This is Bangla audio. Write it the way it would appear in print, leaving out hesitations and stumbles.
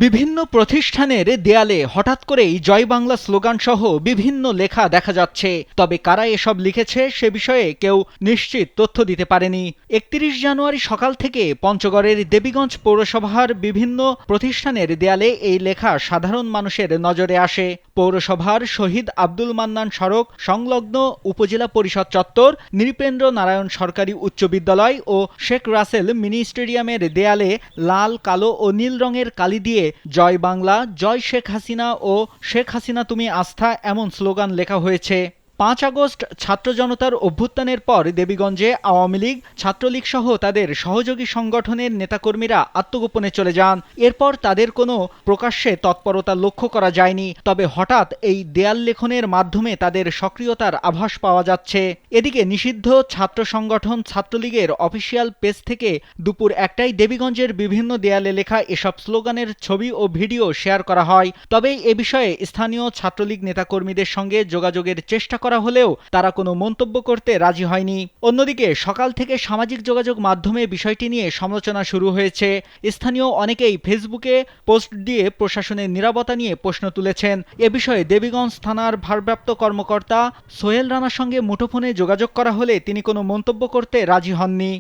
বিভিন্ন প্রতিষ্ঠানের দেয়ালে হঠাৎ করেই জয় বাংলা স্লোগান সহ বিভিন্ন লেখা দেখা যাচ্ছে। তবে কারা এসব লিখেছে সে বিষয়ে কেউ নিশ্চিত তথ্য দিতে পারেনি। ৩১ জানুয়ারি সকাল থেকে পঞ্চগড়ের দেবীগঞ্জ পৌরসভার বিভিন্ন প্রতিষ্ঠানের দেয়ালে এই লেখা সাধারণ মানুষের নজরে আসে। পৌরসভার শহীদ আব্দুল মান্নান সড়ক সংলগ্ন উপজেলা পরিষদ চত্বর, নৃপেন্দ্র নারায়ণ সরকারি উচ্চ বিদ্যালয় ও শেখ রাসেল মিনি স্টেডিয়ামের দেয়ালে লাল, কালো ও নীল রঙের কালি দিয়ে জয় বাংলা, জয় শেখ হাসিনা ও শেখ হাসিনা তুমি আস্থা এমন স্লোগান লেখা হয়েছে। ৫ আগস্ট ছাত্র জনতার অভ্যুত্থানের পর দেবীগঞ্জে আওয়ামী লীগ, ছাত্রলীগ সহ তাদের সহযোগী সংগঠনের নেতাকর্মীরা আত্মগোপনে চলে যান। এরপর তাদের কোনো প্রকাশ্যে তৎপরতা লক্ষ্য করা যায়নি। তবে হঠাৎ এই দেয়াল লেখনের মাধ্যমে তাদের সক্রিয়তার আভাস পাওয়া যাচ্ছে। এদিকে নিষিদ্ধ ছাত্র সংগঠন ছাত্রলীগের অফিসিয়াল পেজ থেকে দুপুর ১টায় দেবীগঞ্জের বিভিন্ন দেয়ালে লেখা এসব স্লোগানের ছবি ও ভিডিও শেয়ার করা হয়। তবে এ বিষয়ে স্থানীয় ছাত্রলীগ নেতাকর্মীদের সঙ্গে যোগাযোগের চেষ্টা করা হলেও তারা কোনো মন্তব্য করতে রাজি হয়নি। অন্যদিকে সকাল থেকে সামাজিক যোগাযোগ মাধ্যমে বিষয়টি নিয়ে সমালোচনা শুরু হয়েছে। স্থানীয় অনেকেই ফেসবুকে পোস্ট দিয়ে প্রশাসনের নীরবতা নিয়ে প্রশ্ন তুলেছেন। এ বিষয়ে দেবীগঞ্জ থানার ভারপ্রাপ্ত কর্মকর্তা সোহেল রানার সঙ্গে মুঠোফোনে যোগাযোগ করা হলে তিনি কোনো মন্তব্য করতে রাজি হননি।